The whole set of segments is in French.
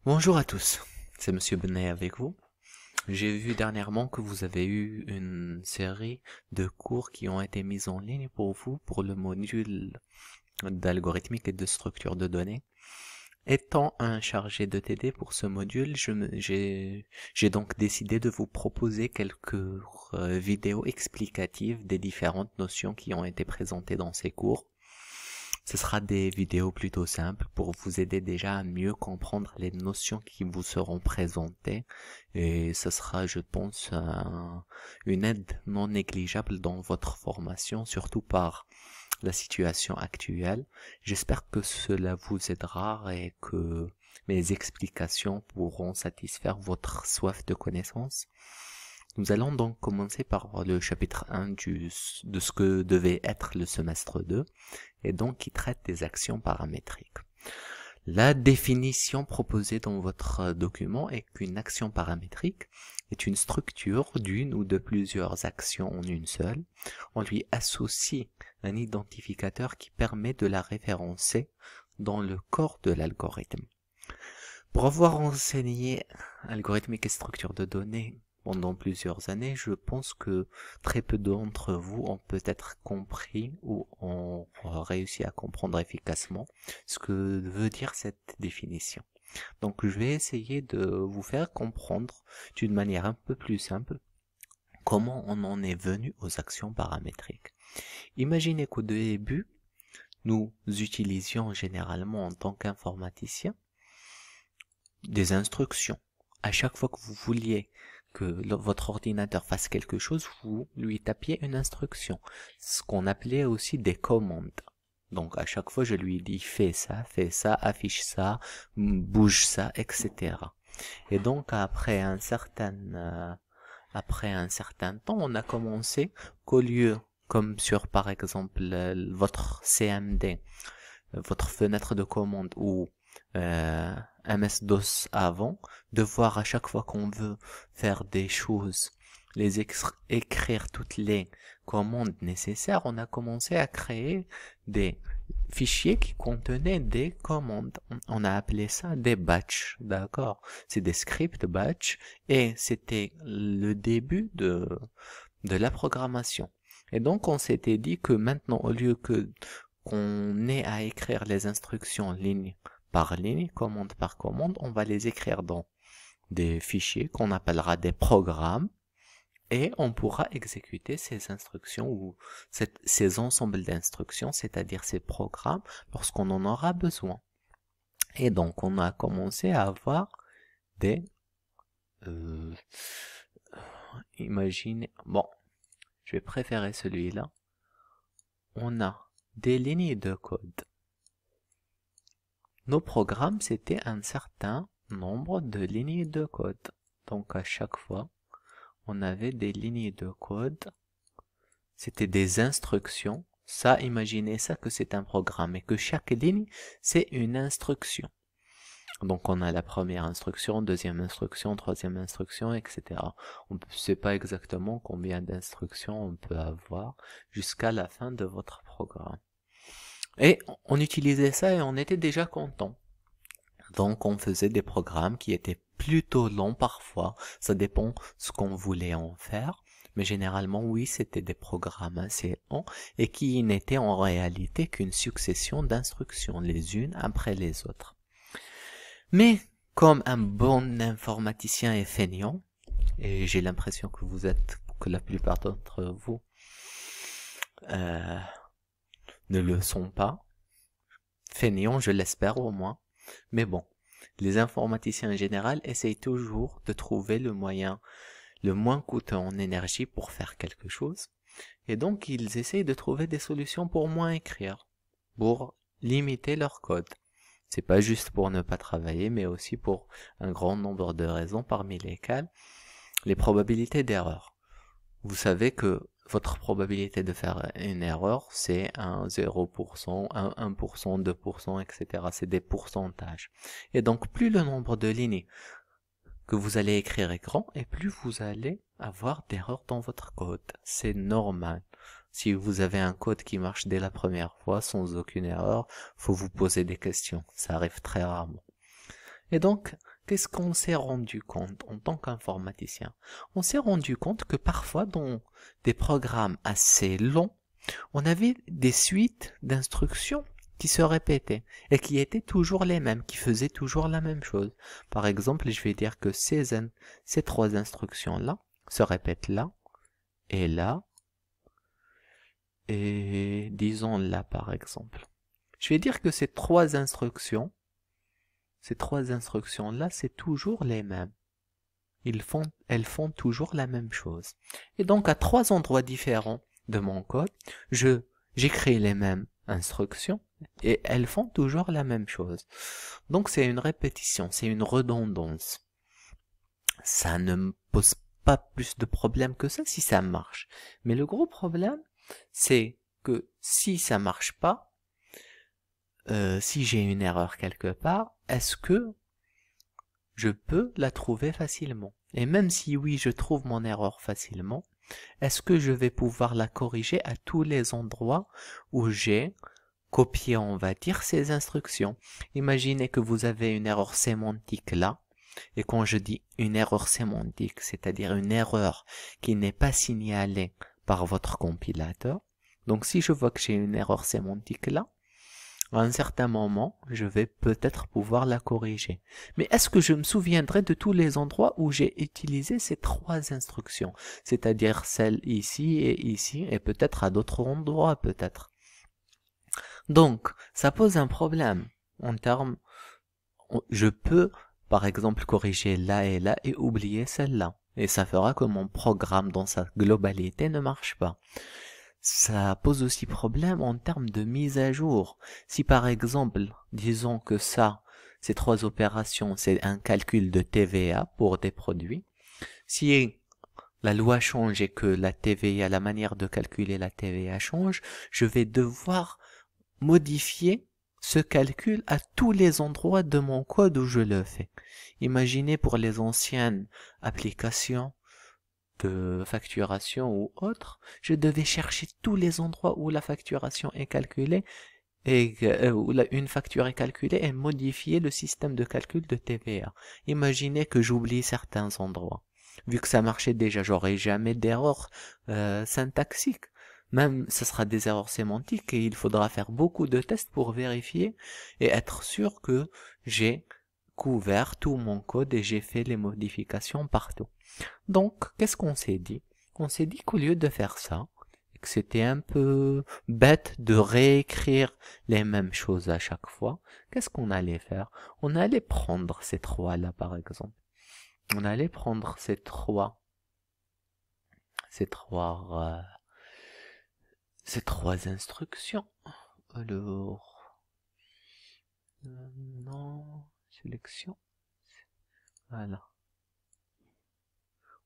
Bonjour à tous, c'est Monsieur Benet avec vous. J'ai vu dernièrement que vous avez eu une série de cours qui ont été mis en ligne pour vous pour le module d'algorithmique et de structure de données. Étant un chargé de TD pour ce module, j'ai donc décidé de vous proposer quelques vidéos explicatives des différentes notions qui ont été présentées dans ces cours. Ce sera des vidéos plutôt simples pour vous aider déjà à mieux comprendre les notions qui vous seront présentées et ce sera, je pense, une aide non négligeable dans votre formation, surtout par la situation actuelle. J'espère que cela vous aidera et que mes explications pourront satisfaire votre soif de connaissance. Nous allons donc commencer par le chapitre 1 de ce que devait être le semestre 2, et donc qui traite des actions paramétriques. La définition proposée dans votre document est qu'une action paramétrique est une structure d'une ou de plusieurs actions en une seule. On lui associe un identificateur qui permet de la référencer dans le corps de l'algorithme. Pour avoir enseigné algorithmique et structure de données pendant plusieurs années, je pense que très peu d'entre vous ont peut-être compris ou ont réussi à comprendre efficacement ce que veut dire cette définition. Donc je vais essayer de vous faire comprendre d'une manière un peu plus simple comment on en est venu aux actions paramétriques. Imaginez qu'au début, nous utilisions généralement en tant qu'informaticien des instructions. À chaque fois que vous vouliez que votre ordinateur fasse quelque chose, vous lui tapiez une instruction, ce qu'on appelait aussi des commandes. Donc à chaque fois, je lui dis fais ça, affiche ça, bouge ça, etc. Et donc après un certain temps, on a commencé qu'au lieu, comme sur par exemple votre CMD, votre fenêtre de commande ou MS-DOS avant, de voir à chaque fois qu'on veut faire des choses, écrire toutes les commandes nécessaires, on a commencé à créer des fichiers qui contenaient des commandes. On a appelé ça des batchs, d'accord? C'est des scripts batch et c'était le début de la programmation. Et donc on s'était dit que maintenant, au lieu que qu'on ait à écrire les instructions ligne par ligne, commande par commande, on va les écrire dans des fichiers qu'on appellera des programmes et on pourra exécuter ces instructions ou ces ensembles d'instructions, c'est-à-dire ces programmes, lorsqu'on en aura besoin. Et donc on a commencé à avoir des... imaginez... Bon, je vais préférer celui-là. On a des lignes de code. Nos programmes, c'était un certain nombre de lignes de code. Donc à chaque fois, on avait des lignes de code. C'était des instructions. Ça, imaginez ça que c'est un programme et que chaque ligne, c'est une instruction. Donc on a la première instruction, deuxième instruction, troisième instruction, etc. On ne sait pas exactement combien d'instructions on peut avoir jusqu'à la fin de votre programme. Et on utilisait ça et on était déjà content. Donc on faisait des programmes qui étaient plutôt longs parfois, ça dépend ce qu'on voulait en faire, mais généralement oui, c'était des programmes assez longs et qui n'étaient en réalité qu'une succession d'instructions les unes après les autres. Mais comme un bon informaticien est feignant, et j'ai l'impression que la plupart d'entre vous ne le sont pas, feignants je l'espère au moins, mais bon, les informaticiens en général essayent toujours de trouver le moyen le moins coûteux en énergie pour faire quelque chose. Et donc, ils essayent de trouver des solutions pour moins écrire, pour limiter leur code. C'est pas juste pour ne pas travailler, mais aussi pour un grand nombre de raisons, parmi lesquelles les probabilités d'erreur. Vous savez que votre probabilité de faire une erreur, c'est un 0%, un 1%, 2%, etc. C'est des pourcentages. Et donc, plus le nombre de lignes que vous allez écrire est grand, et plus vous allez avoir d'erreurs dans votre code. C'est normal. Si vous avez un code qui marche dès la première fois, sans aucune erreur, faut vous poser des questions. Ça arrive très rarement. Et donc, qu'est-ce qu'on s'est rendu compte en tant qu'informaticien? On s'est rendu compte que parfois, dans des programmes assez longs, on avait des suites d'instructions qui se répétaient et qui étaient toujours les mêmes, qui faisaient toujours la même chose. Par exemple, je vais dire que ces trois instructions-là se répètent là, et disons là par exemple. Je vais dire que ces trois instructions-là, c'est toujours les mêmes. Elles font toujours la même chose. Et donc à trois endroits différents de mon code, j'écris les mêmes instructions et elles font toujours la même chose. Donc c'est une répétition, c'est une redondance. Ça ne me pose pas plus de problèmes que ça si ça marche. Mais le gros problème, c'est que si ça marche pas, si j'ai une erreur quelque part, est-ce que je peux la trouver facilement? Et même si oui, je trouve mon erreur facilement, est-ce que je vais pouvoir la corriger à tous les endroits où j'ai copié, on va dire, ces instructions? Imaginez que vous avez une erreur sémantique là, et quand je dis une erreur sémantique, c'est-à-dire une erreur qui n'est pas signalée par votre compilateur. Donc si je vois que j'ai une erreur sémantique là, à un certain moment, je vais peut-être pouvoir la corriger. Mais est-ce que je me souviendrai de tous les endroits où j'ai utilisé ces trois instructions? C'est-à-dire celle ici, et peut-être à d'autres endroits, peut-être. Donc, ça pose un problème en termes... Je peux, par exemple, corriger là et oublier celle-là. Et ça fera que mon programme dans sa globalité ne marche pas. Ça pose aussi problème en termes de mise à jour. Si par exemple, disons que ces trois opérations, c'est un calcul de TVA pour des produits. Si la loi change et que la TVA, la manière de calculer la TVA change, je vais devoir modifier ce calcul à tous les endroits de mon code où je le fais. Imaginez pour les anciennes applications de facturation ou autre, je devais chercher tous les endroits où la facturation est calculée et où une facture est calculée et modifier le système de calcul de TVA. Imaginez que j'oublie certains endroits. Vu que ça marchait déjà, j'aurai jamais d'erreur syntaxique. Même, ce sera des erreurs sémantiques et il faudra faire beaucoup de tests pour vérifier et être sûr que j'ai couvert tout mon code et j'ai fait les modifications partout. Donc, qu'est-ce qu'on s'est dit? On s'est dit qu'au lieu de faire ça, que c'était un peu bête de réécrire les mêmes choses à chaque fois, qu'est-ce qu'on allait faire? On allait prendre ces trois-là, par exemple. On allait prendre ces trois instructions. Alors, non, sélection. Voilà.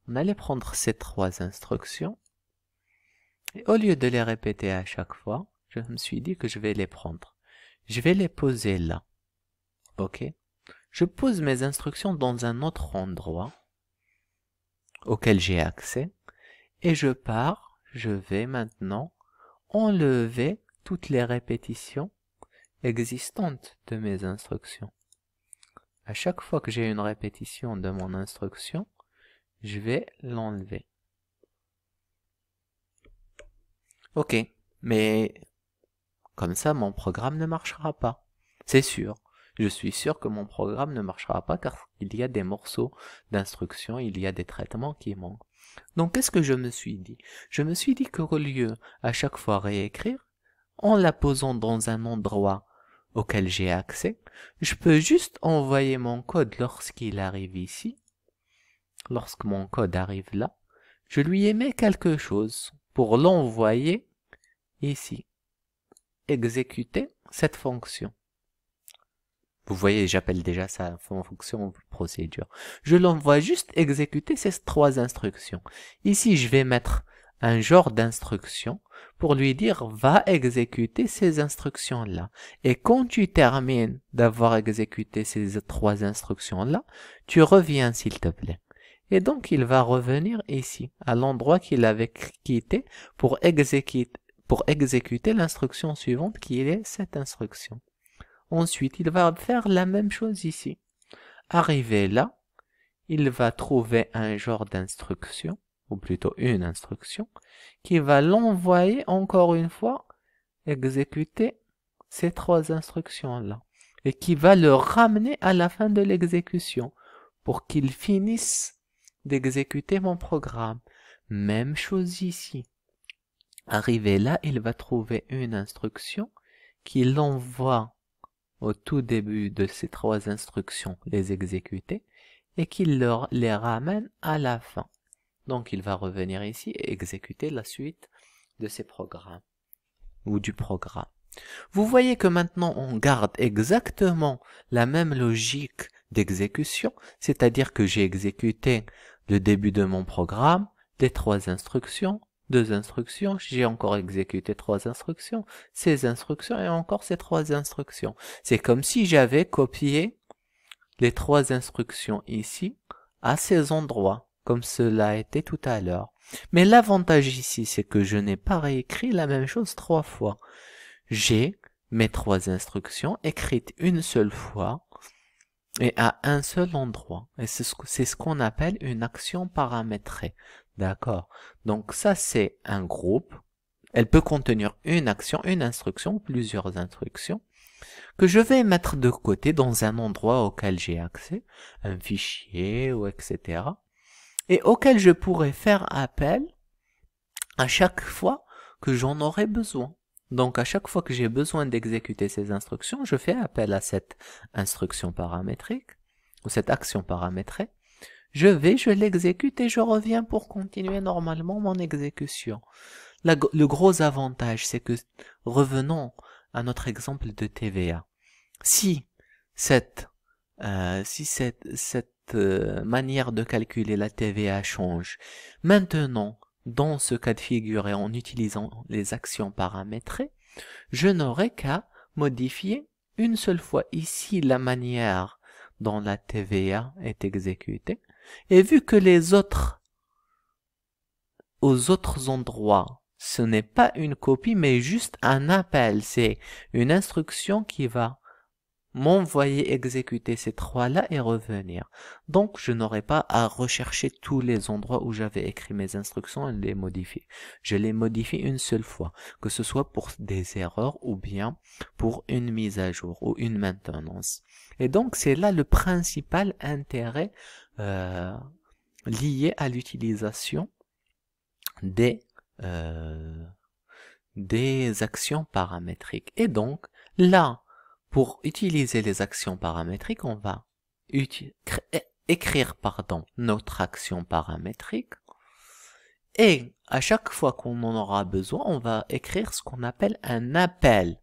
On allait prendre ces trois instructions et au lieu de les répéter à chaque fois, je me suis dit que je vais les prendre. Je vais les poser là. Ok? Je pose mes instructions dans un autre endroit auquel j'ai accès et je vais maintenant enlever toutes les répétitions existantes de mes instructions. À chaque fois que j'ai une répétition de mon instruction, je vais l'enlever. Ok, mais comme ça, mon programme ne marchera pas. C'est sûr. Je suis sûr que mon programme ne marchera pas car il y a des morceaux d'instructions, il y a des traitements qui manquent. Donc, qu'est-ce que je me suis dit? Je me suis dit qu'au lieu à chaque fois réécrire, en la posant dans un endroit auquel j'ai accès, je peux juste envoyer mon code lorsqu'il arrive ici. Lorsque mon code arrive là, je lui émets quelque chose pour l'envoyer ici. Exécuter cette fonction. Vous voyez, j'appelle déjà ça fonction procédure. Je l'envoie juste exécuter ces trois instructions. Ici, je vais mettre un genre d'instruction pour lui dire va exécuter ces instructions-là. Et quand tu termines d'avoir exécuté ces trois instructions-là, tu reviens s'il te plaît. Et donc, il va revenir ici, à l'endroit qu'il avait quitté pour exécuter l'instruction suivante qui est cette instruction. Ensuite, il va faire la même chose ici. Arrivé là, il va trouver un genre d'instruction, ou plutôt une instruction, qui va l'envoyer encore une fois exécuter ces trois instructions-là, et qui va le ramener à la fin de l'exécution, pour qu'il finisse d'exécuter mon programme. Même chose ici. Arrivé là, il va trouver une instruction qui l'envoie au tout début de ces trois instructions, les exécuter, et qui les ramène à la fin. Donc il va revenir ici et exécuter la suite de ces programmes, ou du programme. Vous voyez que maintenant on garde exactement la même logique d'exécution, c'est-à-dire que j'ai exécuté le début de mon programme, les trois instructions, deux instructions, j'ai encore exécuté trois instructions, ces instructions et encore ces trois instructions. C'est comme si j'avais copié les trois instructions ici à ces endroits, comme cela a été tout à l'heure. Mais l'avantage ici, c'est que je n'ai pas réécrit la même chose trois fois. J'ai mes trois instructions écrites une seule fois et à un seul endroit. Et c'est ce qu'on appelle une action paramétrée. D'accord? Donc ça, c'est un groupe. Elle peut contenir une action, une instruction, plusieurs instructions, que je vais mettre de côté dans un endroit auquel j'ai accès, un fichier ou etc. Et auquel je pourrais faire appel à chaque fois que j'en aurai besoin. Donc à chaque fois que j'ai besoin d'exécuter ces instructions, je fais appel à cette instruction paramétrique, ou cette action paramétrée. Je l'exécute et je reviens pour continuer normalement mon exécution. Le gros avantage, c'est que, revenons à notre exemple de TVA. Si cette manière de calculer la TVA change, maintenant, dans ce cas de figure et en utilisant les actions paramétrées, je n'aurai qu'à modifier une seule fois ici la manière dont la TVA est exécutée. Et vu que aux autres endroits, ce n'est pas une copie, mais juste un appel. C'est une instruction qui va m'envoyer exécuter ces trois-là et revenir. Donc, je n'aurai pas à rechercher tous les endroits où j'avais écrit mes instructions et les modifier. Je les modifie une seule fois, que ce soit pour des erreurs ou bien pour une mise à jour ou une maintenance. Et donc, c'est là le principal intérêt lié à l'utilisation des actions paramétriques. Et donc, là, pour utiliser les actions paramétriques, on va écrire notre action paramétrique. Et à chaque fois qu'on en aura besoin, on va écrire ce qu'on appelle un appel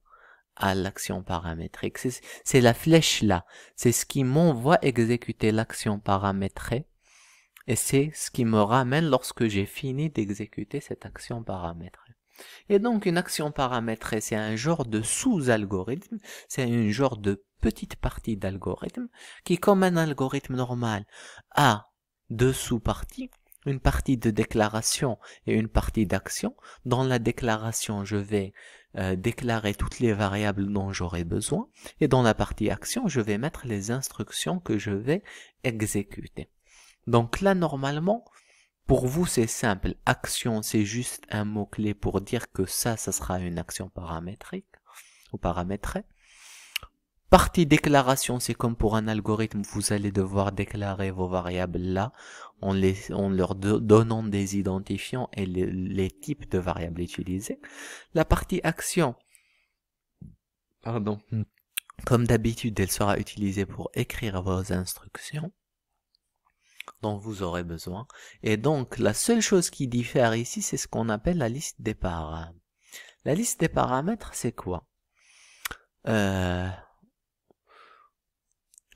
à l'action paramétrique. C'est la flèche là. C'est ce qui m'envoie exécuter l'action paramétrée. Et c'est ce qui me ramène lorsque j'ai fini d'exécuter cette action paramétrée. Et donc une action paramétrée, c'est un genre de sous-algorithme, c'est un genre de petite partie d'algorithme qui, comme un algorithme normal, a deux sous-parties, une partie de déclaration et une partie d'action. Dans la déclaration, je vais déclarer toutes les variables dont j'aurai besoin, et dans la partie action, je vais mettre les instructions que je vais exécuter. Donc là, normalement, pour vous, c'est simple. Action, c'est juste un mot-clé pour dire que ça sera une action paramétrique ou paramétrée. Partie déclaration, c'est comme pour un algorithme, vous allez devoir déclarer vos variables là, en leur donnant des identifiants et les types de variables utilisées. La partie action, comme d'habitude, elle sera utilisée pour écrire vos instructions dont vous aurez besoin. Et donc, la seule chose qui diffère ici, c'est ce qu'on appelle la liste des paramètres. La liste des paramètres, c'est quoi?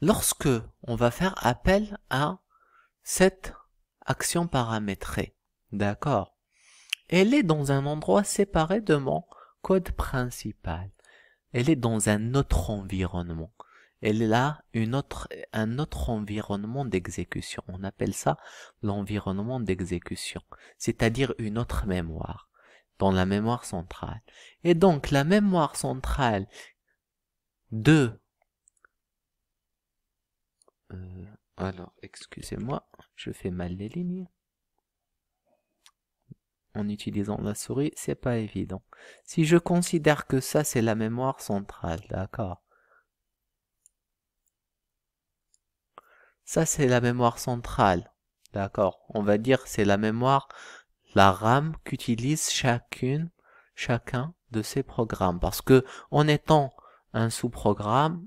Lorsque on va faire appel à cette action paramétrée, d'accord? Elle est dans un endroit séparé de mon code principal. Elle est dans un autre environnement. Elle a un autre environnement d'exécution. On appelle ça l'environnement d'exécution, c'est-à-dire une autre mémoire, dans la mémoire centrale. Et donc, la mémoire centrale de Alors, excusez-moi, je fais mal les lignes. En utilisant la souris, c'est pas évident. Si je considère que ça, c'est la mémoire centrale, d'accord? Ça, c'est la mémoire centrale, d'accord? On va dire c'est la mémoire, la RAM qu'utilise chacun de ces programmes. Parce que en étant un sous-programme,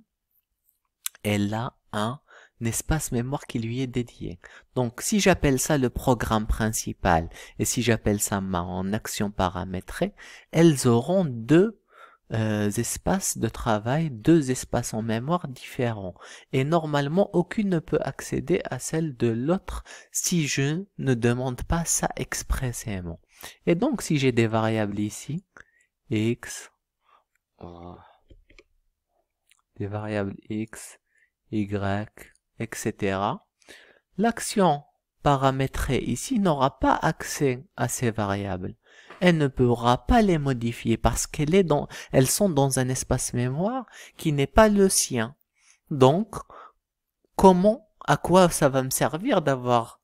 elle a un espace mémoire qui lui est dédié. Donc, si j'appelle ça le programme principal et si j'appelle ça en action paramétrée, elles auront deux espaces de travail, deux espaces en mémoire différents. Et normalement, aucune ne peut accéder à celle de l'autre si je ne demande pas ça expressément. Et donc, si j'ai des variables ici, x, des variables x, y, etc. L'action paramétrée ici n'aura pas accès à ces variables. Elle ne pourra pas les modifier parce elles sont dans un espace mémoire qui n'est pas le sien. Donc, à quoi ça va me servir d'avoir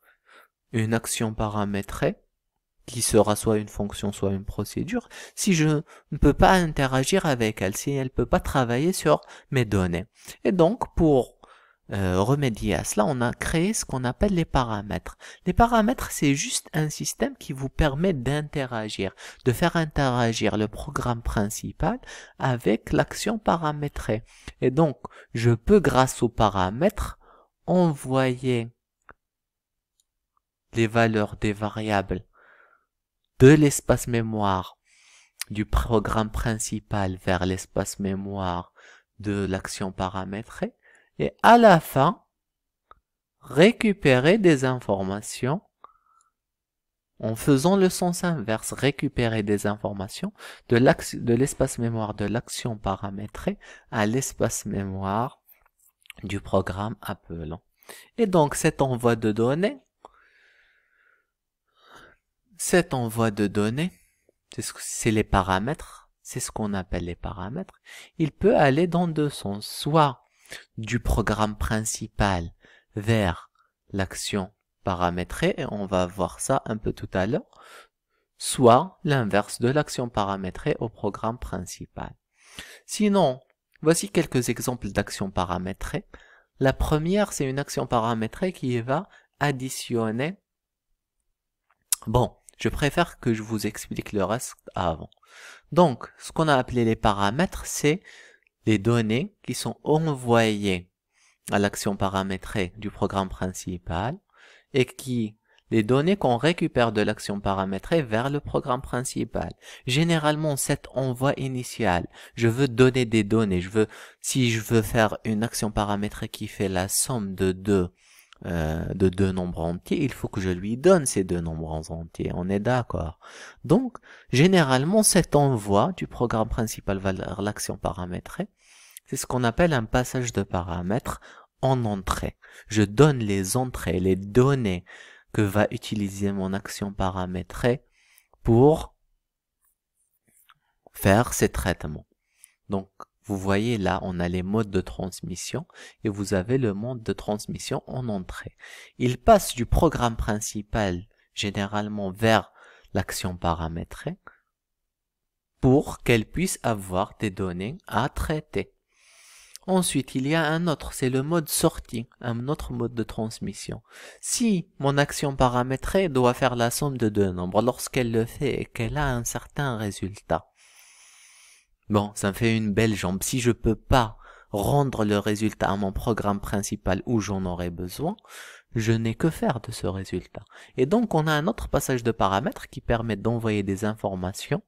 une action paramétrée qui sera soit une fonction, soit une procédure, si je ne peux pas interagir avec elle, si elle ne peut pas travailler sur mes données. Et donc, pour remédier à cela, on a créé ce qu'on appelle les paramètres. Les paramètres, c'est juste un système qui vous permet d'interagir, de faire interagir le programme principal avec l'action paramétrée. Et donc, je peux, grâce aux paramètres, envoyer les valeurs des variables de l'espace mémoire du programme principal vers l'espace mémoire de l'action paramétrée et à la fin récupérer des informations en faisant le sens inverse, récupérer des informations de l'espace mémoire de l'action paramétrée à l'espace mémoire du programme appelant. Et donc cet envoi de données, c'est les paramètres, c'est ce qu'on appelle les paramètres. Il peut aller dans deux sens, soit du programme principal vers l'action paramétrée, et on va voir ça un peu tout à l'heure, soit l'inverse de l'action paramétrée au programme principal. Sinon, voici quelques exemples d'actions paramétrées. La première, c'est une action paramétrée qui va additionner. Bon, je préfère que je vous explique le reste avant. Donc, ce qu'on a appelé les paramètres, c'est les données qui sont envoyées à l'action paramétrée du programme principal et les données qu'on récupère de l'action paramétrée vers le programme principal. Généralement, cet envoi initial, je veux donner des données, si je veux faire une action paramétrée qui fait la somme de deux nombres entiers, il faut que je lui donne ces deux nombres entiers, on est d'accord. Donc, généralement, cet envoi du programme principal vers l'action paramétrée, c'est ce qu'on appelle un passage de paramètres en entrée. Je donne les entrées, les données que va utiliser mon action paramétrée pour faire ces traitements. Donc, vous voyez là, on a les modes de transmission et vous avez le mode de transmission en entrée. Il passe du programme principal généralement vers l'action paramétrée pour qu'elle puisse avoir des données à traiter. Ensuite, il y a un autre, c'est le mode sortie, un autre mode de transmission. Si mon action paramétrée doit faire la somme de deux nombres, lorsqu'elle le fait et qu'elle a un certain résultat, bon, ça me fait une belle jambe. Si je peux pas rendre le résultat à mon programme principal où j'en aurais besoin, je n'ai que faire de ce résultat. Et donc, on a un autre passage de paramètres qui permet d'envoyer des informations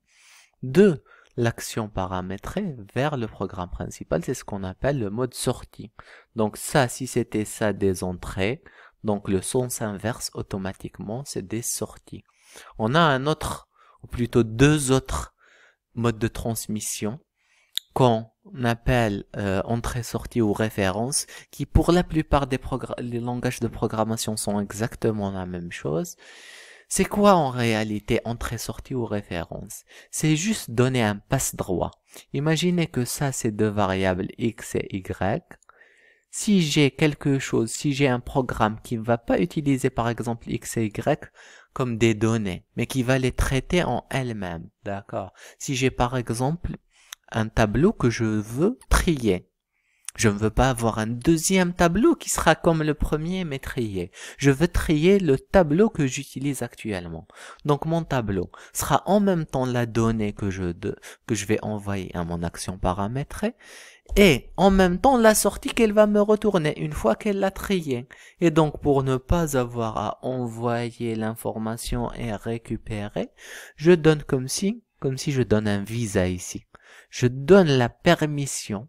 de l'action paramétrée vers le programme principal. C'est ce qu'on appelle le mode sortie. Donc ça, si c'était ça des entrées, donc le sens inverse automatiquement, c'est des sorties. On a un autre, ou plutôt deux autres modes de transmission qu'on appelle entrée-sortie ou référence, qui pour la plupart des les langages de programmation sont exactement la même chose. C'est quoi en réalité entrée-sortie ou référence? C'est juste donner un passe-droit. Imaginez que ça c'est deux variables x et y. si j'ai quelque chose, si j'ai un programme qui ne va pas utiliser par exemple X et Y comme des données, mais qui va les traiter en elles-mêmes, d'accord? Si j'ai par exemple un tableau que je veux trier, je ne veux pas avoir un deuxième tableau qui sera comme le premier mais trié. Je veux trier le tableau que j'utilise actuellement. Donc mon tableau sera en même temps la donnée que je vais envoyer à mon action paramétrée et en même temps la sortie qu'elle va me retourner une fois qu'elle l'a triée. Et donc pour ne pas avoir à envoyer l'information et récupérer, je donne comme si je donne un visa ici. Je donne la permission,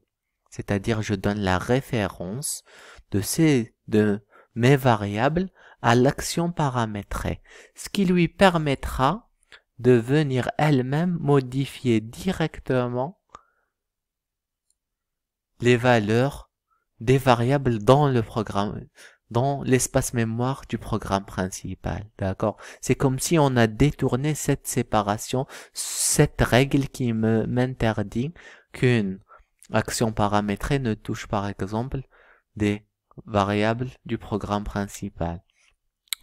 c'est-à-dire je donne la référence de mes variables à l'action paramétrée, ce qui lui permettra de venir elle-même modifier directement les valeurs des variables dans le programme, dans l'espace mémoire du programme principal, d'accord? C'est comme si on a détourné cette séparation, cette règle qui m'interdit qu'une action paramétrée ne touche par exemple des variables du programme principal.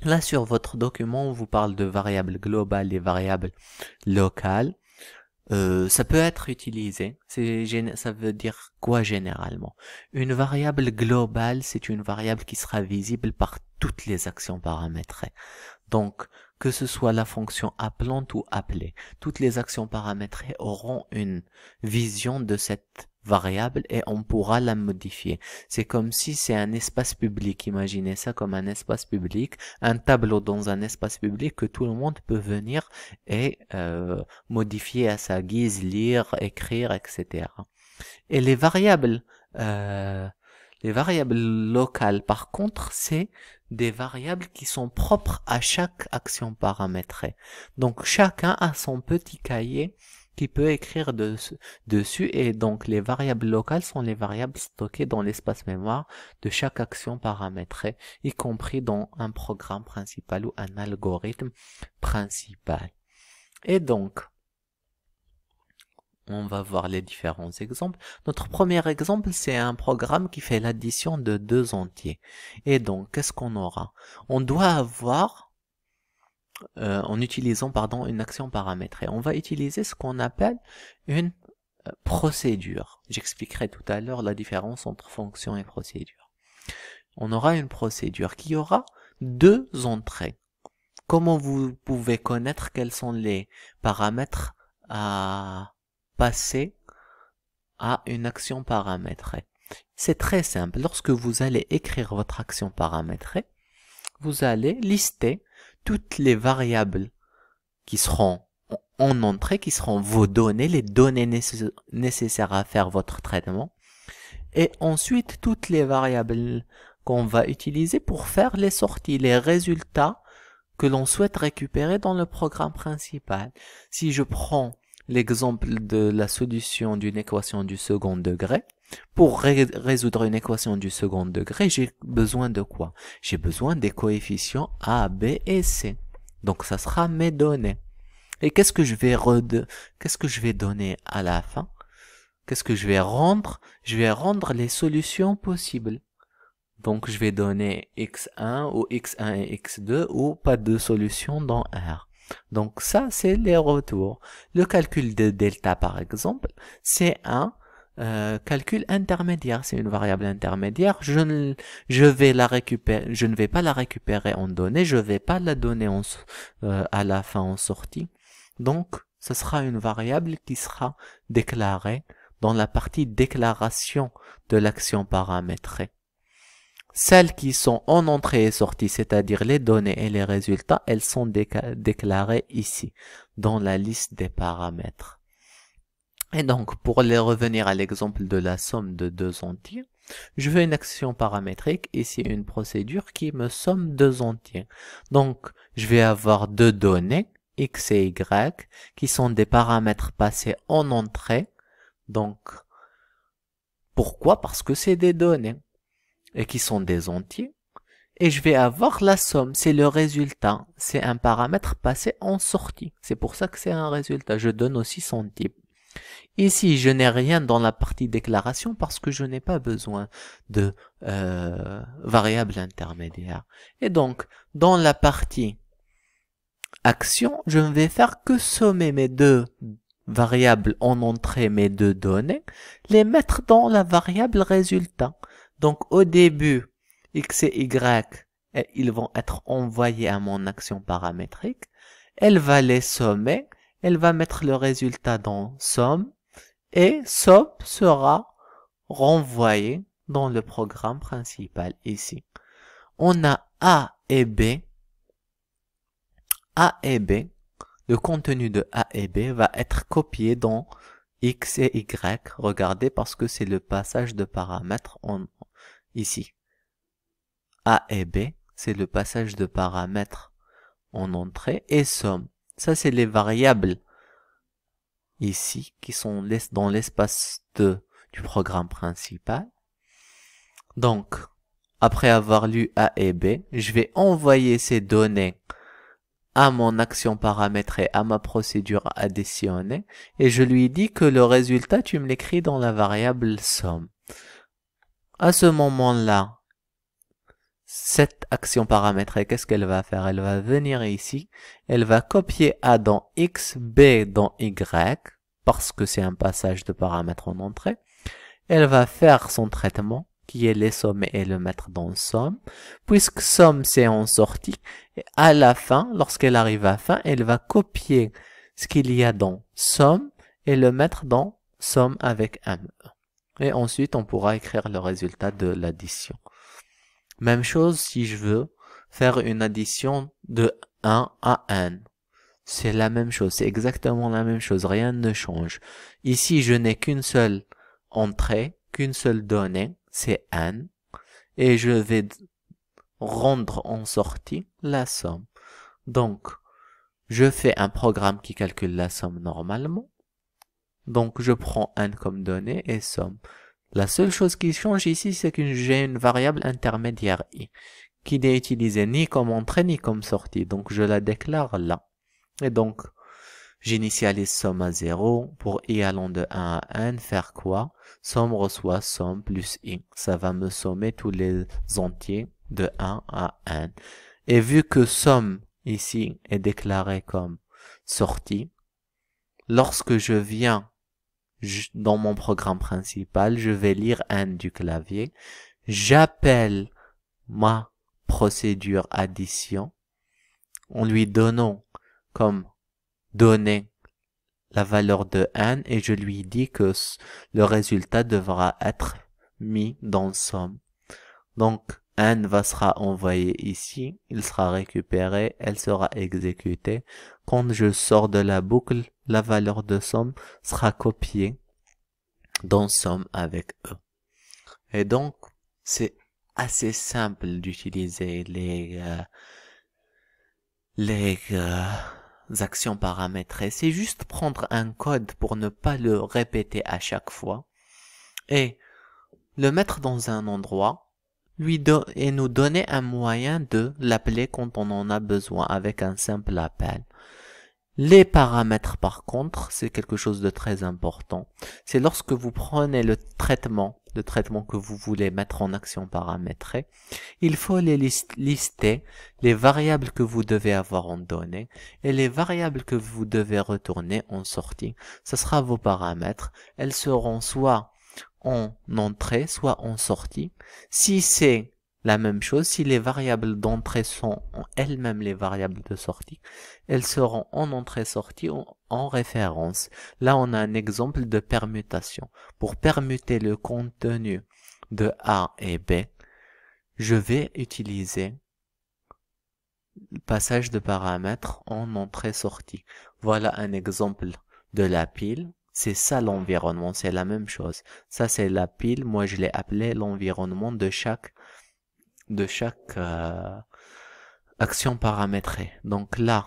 Là, sur votre document, on vous parle de variables globales et variables locales. Ça peut être utilisé. Ça veut dire quoi généralement? Une variable globale, c'est une variable qui sera visible par toutes les actions paramétrées. Donc, que ce soit la fonction appelante ou appelée, toutes les actions paramétrées auront une vision de cette variable et on pourra la modifier. C'est comme si c'est un espace public. Imaginez ça comme un espace public, un tableau dans un espace public que tout le monde peut venir et modifier à sa guise, lire, écrire, etc. Et les variables locales, par contre, c'est des variables qui sont propres à chaque action paramétrée. Donc chacun a son petit cahier qui peut écrire dessus et donc les variables locales sont les variables stockées dans l'espace mémoire de chaque action paramétrée, y compris dans un programme principal ou un algorithme principal. Et donc, on va voir les différents exemples. Notre premier exemple, c'est un programme qui fait l'addition de deux entiers. Et donc, qu'est-ce qu'on aura? On doit avoir, en utilisant une action paramétrée, on va utiliser ce qu'on appelle une procédure. J'expliquerai tout à l'heure la différence entre fonction et procédure. On aura une procédure qui aura deux entrées. Comment vous pouvez connaître quels sont les paramètres à passer à une action paramétrée? C'est très simple. Lorsque vous allez écrire votre action paramétrée, vous allez lister toutes les variables qui seront en entrée, qui seront vos données, les données nécessaires à faire votre traitement, et ensuite toutes les variables qu'on va utiliser pour faire les sorties, les résultats que l'on souhaite récupérer dans le programme principal. Si je prends l'exemple de la solution d'une équation du second degré, pour résoudre une équation du second degré, j'ai besoin de quoi? J'ai besoin des coefficients A, B et C. Donc ça sera mes données. Et qu'est-ce que je vais donner à la fin? Qu'est-ce que je vais rendre? Je vais rendre les solutions possibles. Donc je vais donner x1 ou x1 et x2 ou pas de solution dans R. Donc ça, c'est les retours. Le calcul de delta, par exemple, c'est un calcul intermédiaire. C'est une variable intermédiaire. Je ne vais pas la récupérer en donnée. Je ne vais pas la donner à la fin en sortie. Donc, ce sera une variable qui sera déclarée dans la partie déclaration de l'action paramétrée. Celles qui sont en entrée et sortie, c'est-à-dire les données et les résultats, elles sont déclarées ici, dans la liste des paramètres. Et donc, pour revenir à l'exemple de la somme de deux entiers, je veux une action paramétrique, ici une procédure qui me somme deux entiers. Donc, je vais avoir deux données, x et y, qui sont des paramètres passés en entrée. Donc, pourquoi? Parce que c'est des données et qui sont des entiers, et je vais avoir la somme, c'est le résultat, c'est un paramètre passé en sortie, c'est pour ça que c'est un résultat, je donne aussi son type. Ici, je n'ai rien dans la partie déclaration parce que je n'ai pas besoin de variable intermédiaire. Et donc, dans la partie action, je ne vais faire que sommer mes deux variables en entrée, mes deux données, les mettre dans la variable résultat. Donc, au début, x et y, ils vont être envoyés à mon action paramétrique. Elle va les sommer, elle va mettre le résultat dans somme, et somme sera renvoyé dans le programme principal ici. On a A et B. A et B, le contenu de A et B va être copié dans X et Y. Regardez parce que c'est le passage de paramètres ici. A et B, c'est le passage de paramètres en entrée et somme. Ça, c'est les variables ici qui sont dans l'espace du programme principal. Donc, après avoir lu A et B, je vais envoyer ces données à mon action paramétrée, à ma procédure additionnée, et je lui dis que le résultat, tu me l'écris dans la variable somme. À ce moment-là, cette action paramétrée, qu'est-ce qu'elle va faire? Elle va venir ici, elle va copier A dans X, B dans Y, parce que c'est un passage de paramètres en entrée. Elle va faire son traitement, qui est les sommes, et le mettre dans somme. Puisque somme, c'est en sortie, et à la fin, lorsqu'elle arrive à la fin, elle va copier ce qu'il y a dans somme et le mettre dans somme avec un E. Et ensuite, on pourra écrire le résultat de l'addition. Même chose si je veux faire une addition de 1 à n. C'est la même chose, c'est exactement la même chose, rien ne change. Ici, je n'ai qu'une seule entrée, qu'une seule donnée, c'est n, et je vais rendre en sortie la somme. Donc, je fais un programme qui calcule la somme normalement. Donc, je prends n comme donnée et somme. La seule chose qui change ici, c'est que j'ai une variable intermédiaire i, qui n'est utilisée ni comme entrée ni comme sortie. Donc, je la déclare là. Et donc, j'initialise somme à 0. Pour i allant de 1 à n, faire quoi? Somme reçoit somme plus i. Ça va me sommer tous les entiers de 1 à n. Et vu que somme ici est déclarée comme sortie, lorsque je viens dans mon programme principal, je vais lire n du clavier. J'appelle ma procédure addition en lui donnant comme donnée la valeur de n et je lui dis que le résultat devra être mis dans somme. Donc, n sera envoyé ici, il sera récupéré, elle sera exécutée. Quand je sors de la boucle, la valeur de somme sera copiée dans somme avec E. Et donc, c'est assez simple d'utiliser les actions paramétrées. C'est juste prendre un code pour ne pas le répéter à chaque fois et le mettre dans un endroit et nous donner un moyen de l'appeler quand on en a besoin avec un simple appel. Les paramètres, par contre, c'est quelque chose de très important. C'est lorsque vous prenez le traitement que vous voulez mettre en action paramétrée, il faut les lister, les variables que vous devez avoir en donnée et les variables que vous devez retourner en sortie. Ce sera vos paramètres. Elles seront soit en entrée, soit en sortie. Si c'est la même chose, si les variables d'entrée sont elles-mêmes les variables de sortie, elles seront en entrée-sortie ou en référence. Là, on a un exemple de permutation. Pour permuter le contenu de A et B, je vais utiliser le passage de paramètres en entrée-sortie. Voilà un exemple de la pile. C'est ça l'environnement, c'est la même chose. Ça, c'est la pile. Moi, je l'ai appelé l'environnement de chaque action paramétrée. Donc là,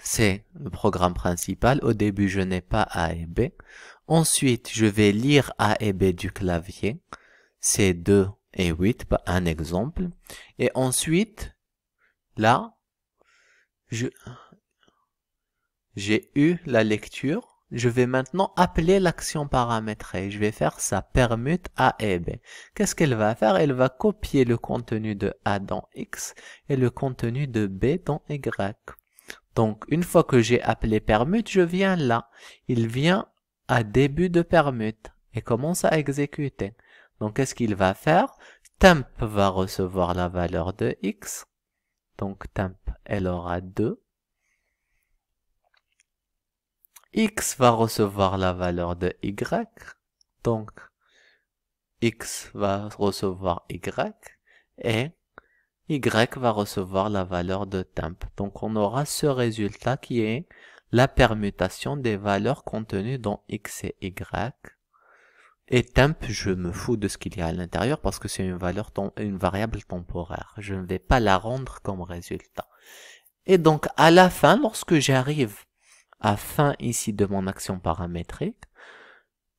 c'est le programme principal. Au début, je n'ai pas A et B. Ensuite, je vais lire A et B du clavier. C'est 2 et 8, un exemple. Et ensuite, là, j'ai eu la lecture. je vais maintenant appeler l'action paramétrée. Je vais faire sa permute A et B. Qu'est-ce qu'elle va faire? Elle va copier le contenu de A dans X et le contenu de B dans Y. Donc, une fois que j'ai appelé permute, je viens là. Il vient à début de permute et commence à exécuter. Donc, qu'est-ce qu'il va faire? Temp va recevoir la valeur de X. Donc, temp, elle aura 2. X va recevoir la valeur de Y. Donc, X va recevoir Y. Et Y va recevoir la valeur de temp. Donc, on aura ce résultat qui est la permutation des valeurs contenues dans X et Y. Et temp, je me fous de ce qu'il y a à l'intérieur parce que c'est une variable temporaire. Je ne vais pas la rendre comme résultat. Et donc, à la fin, lorsque j'arrive à fin ici de mon action paramétrique,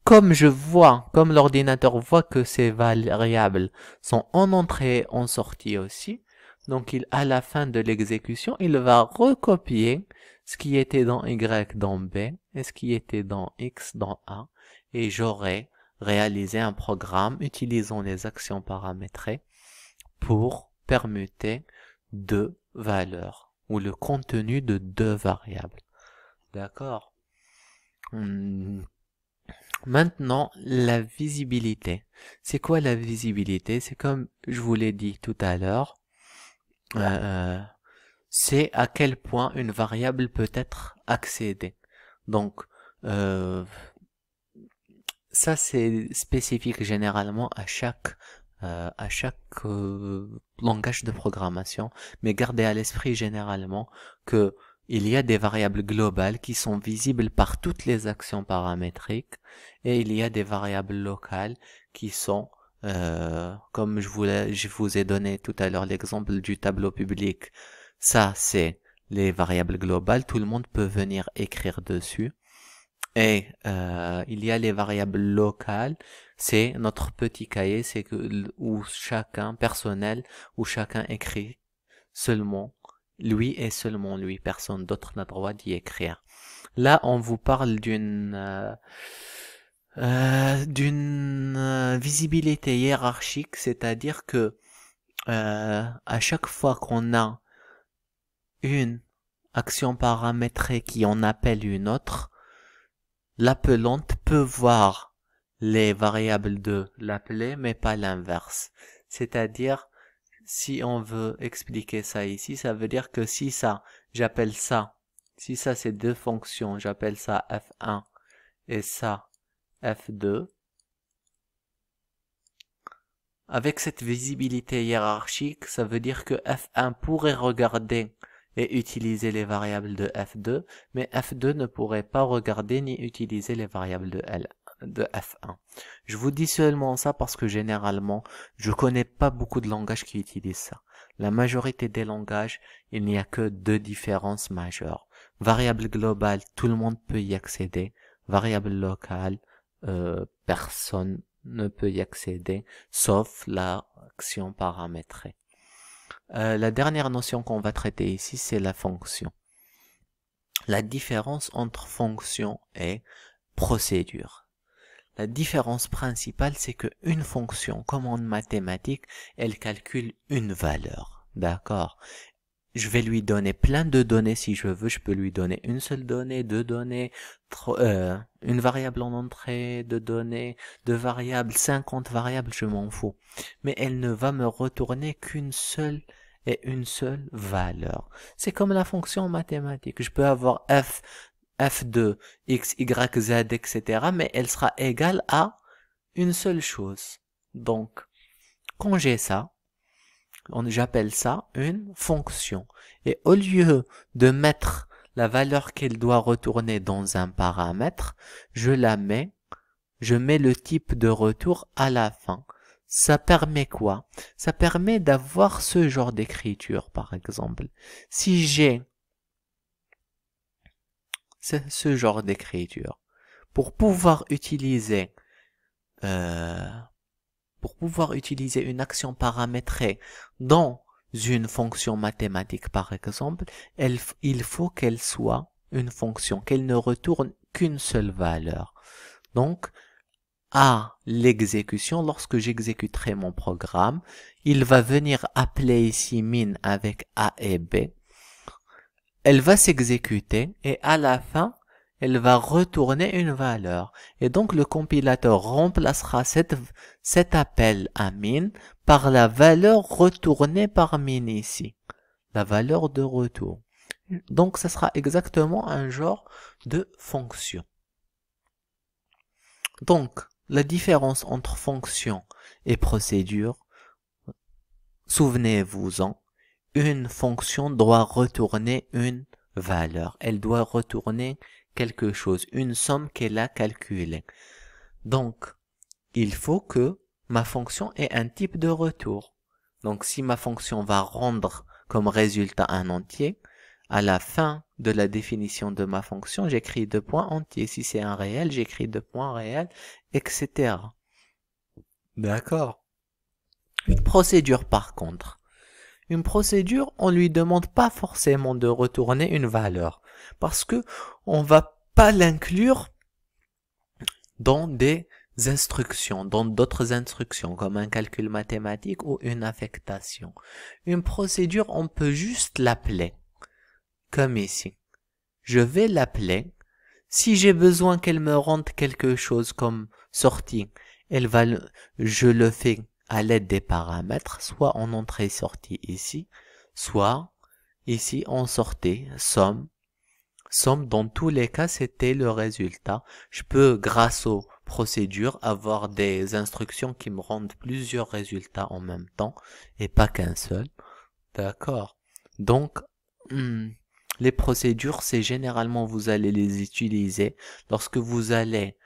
comme l'ordinateur voit que ces variables sont en entrée et en sortie aussi, donc à la fin de l'exécution, il va recopier ce qui était dans Y dans B et ce qui était dans X dans A, et j'aurai réalisé un programme utilisant les actions paramétrées pour permuter deux valeurs ou le contenu de deux variables. D'accord? Maintenant, la visibilité. C'est quoi la visibilité? C'est comme je vous l'ai dit tout à l'heure, c'est à quel point une variable peut être accédée. Donc, ça c'est spécifique généralement à chaque langage de programmation, mais gardez à l'esprit généralement que il y a des variables globales qui sont visibles par toutes les actions paramétriques et il y a des variables locales qui sont, comme je vous ai donné tout à l'heure l'exemple du tableau public. Ça, c'est les variables globales. Tout le monde peut venir écrire dessus. Et il y a les variables locales. C'est notre petit cahier, c'est où chacun, personnel, où chacun écrit seulement lui et seulement lui, personne d'autre n'a droit d'y écrire. Là, on vous parle d'une visibilité hiérarchique, c'est-à-dire que à chaque fois qu'on a une action paramétrée qui en appelle une autre, l'appelante peut voir les variables de l'appelé, mais pas l'inverse. C'est-à-dire, si on veut expliquer ça ici, ça veut dire que si ça, j'appelle ça, si ça c'est deux fonctions, j'appelle ça f1 et ça f2, avec cette visibilité hiérarchique, ça veut dire que f1 pourrait regarder et utiliser les variables de f2, mais f2 ne pourrait pas regarder ni utiliser les variables de f1. Je vous dis seulement ça parce que généralement, je connais pas beaucoup de langages qui utilisent ça. La majorité des langages, il n'y a que deux différences majeures. Variable globale, tout le monde peut y accéder. Variable locale, personne ne peut y accéder, sauf l'action paramétrée. La dernière notion qu'on va traiter ici, c'est la fonction. La différence entre fonction et procédure. La différence principale, c'est que une fonction, comme en mathématiques, elle calcule une valeur. D'accord? Je vais lui donner plein de données si je veux. Je peux lui donner une seule donnée, deux données, une variable en entrée, deux données, deux variables, 50 variables, je m'en fous. Mais elle ne va me retourner qu'une seule et une seule valeur. C'est comme la fonction mathématique. Je peux avoir f2, x, y, z, etc. mais elle sera égale à une seule chose. Donc, quand j'ai ça, j'appelle ça une fonction. Et au lieu de mettre la valeur qu'elle doit retourner dans un paramètre, je mets le type de retour à la fin. Ça permet quoi? Ça permet d'avoir ce genre d'écriture, par exemple. Si j'ai ce genre d'écriture, pour pouvoir utiliser une action paramétrée dans une fonction mathématique, par exemple, il faut qu'elle soit une fonction, qu'elle ne retourne qu'une seule valeur. Donc, à l'exécution, lorsque j'exécuterai mon programme, il va venir appeler ici min avec A et B. Elle va s'exécuter et à la fin, elle va retourner une valeur. Et donc le compilateur remplacera cet appel à min par la valeur retournée par min ici. La valeur de retour. Donc ça sera exactement un genre de fonction. Donc, la différence entre fonction et procédure, souvenez-vous-en, une fonction doit retourner une valeur. Elle doit retourner quelque chose, une somme qu'elle a calculée. Donc, il faut que ma fonction ait un type de retour. Donc, si ma fonction va rendre comme résultat un entier, à la fin de la définition de ma fonction, j'écris 2 points entiers. Si c'est un réel, j'écris 2 points réels, etc. D'accord. Une procédure, par contre. Une procédure, on lui demande pas forcément de retourner une valeur. Parce que on va pas l'inclure dans des instructions, dans d'autres instructions, comme un calcul mathématique ou une affectation. Une procédure, on peut juste l'appeler. Comme ici. Je vais l'appeler. Si j'ai besoin qu'elle me rende quelque chose comme sortie, je le fais à l'aide des paramètres, soit en entrée-sortie ici, soit ici en sortie, somme. Somme, dans tous les cas, c'était le résultat. Je peux, grâce aux procédures, avoir des instructions qui me rendent plusieurs résultats en même temps et pas qu'un seul. D'accord. Donc, les procédures, c'est généralement vous allez les utiliser lorsque vous allez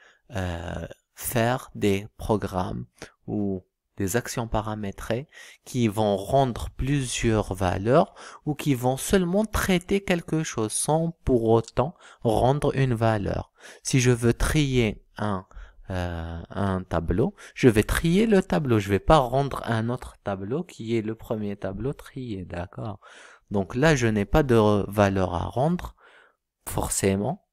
faire des programmes ou des actions paramétrées qui vont rendre plusieurs valeurs ou qui vont seulement traiter quelque chose sans pour autant rendre une valeur. Si je veux trier un tableau, je vais trier le tableau. Je vais pas rendre un autre tableau qui est le premier tableau trié, d'accord? Donc là, je n'ai pas de valeur à rendre, forcément.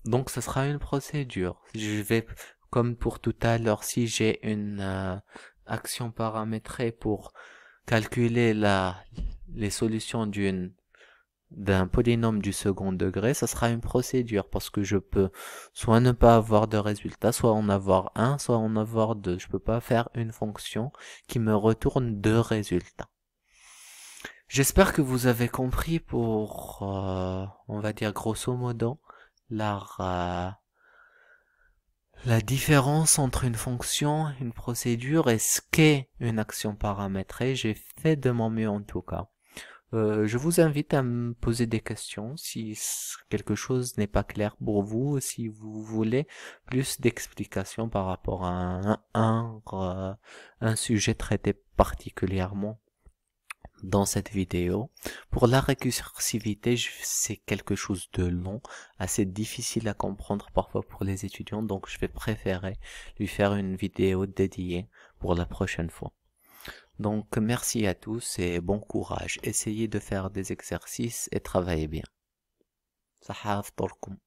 Donc ce sera une procédure. Je vais, comme pour tout à l'heure, si j'ai une action paramétrée pour calculer les solutions d'un polynôme du second degré, ça sera une procédure parce que je peux soit ne pas avoir de résultat, soit en avoir un, soit en avoir deux. Je peux pas faire une fonction qui me retourne deux résultats. J'espère que vous avez compris pour, on va dire grosso modo, la différence entre une fonction, une procédure et ce qu'est une action paramétrée. J'ai fait de mon mieux en tout cas. Je vous invite à me poser des questions si quelque chose n'est pas clair pour vous, si vous voulez plus d'explications par rapport à un sujet traité particulièrement dans cette vidéo. Pour la récursivité, c'est quelque chose de long, assez difficile à comprendre parfois pour les étudiants, donc je vais préférer lui faire une vidéo dédiée pour la prochaine fois. Donc merci à tous et bon courage. Essayez de faire des exercices et travaillez bien. Ça حافظكم.